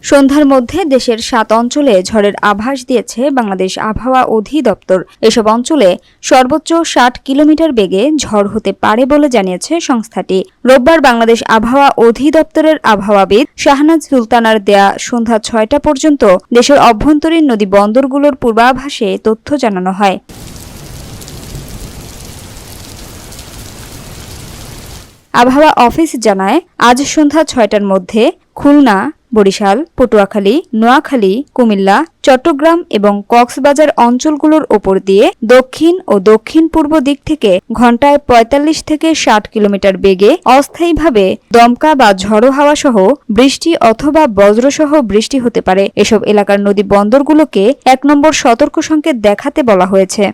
সন্ধ্যার মধ্যে দেশের ৭ অঞ্চলে ঝড়ের আভাস দিয়েছে বাংলাদেশ আবহাওয়া অধিদপ্তর। এসব অঞ্চলে সর্বোচ্চ ৬০ কিলোমিটার বেগে ঝড় হতে পারে বলে জানিয়েছে সংস্থাটি। রোববার বাংলাদেশ আবহাওয়া অধিদপ্তরের আবহাওয়াবিদ শাহনাজ সুলতানার দেয়া সন্ধ্যা ৬টা পর্যন্ত দেশের অভ্যন্তরীণ নদী বন্দরগুলোর পূর্বাভাসে তথ্য জানানো হয়। আবহাওয়া অফিস জানায়, আজ সন্ধ্যা ৬টার মধ্যে খুলনা, বরিশাল, পটুয়াখালী, নোয়াখালী, কুমিল্লা, চট্টগ্রাম এবং কক্সবাজার অঞ্চলগুলোর ওপর দিয়ে দক্ষিণ ও দক্ষিণ-পূর্ব দিক থেকে ঘণ্টায় ৪৫ থেকে ৬০ কিলোমিটার বেগে অস্থায়ীভাবে দমকা বা ঝড়ো হাওয়া সহ বৃষ্টি অথবা বজ্রসহ বৃষ্টি হতে পারে। এসব এলাকার নদী বন্দরগুলোকে ১ নম্বর সতর্ক সংকেত দেখাতে বলা হয়েছে।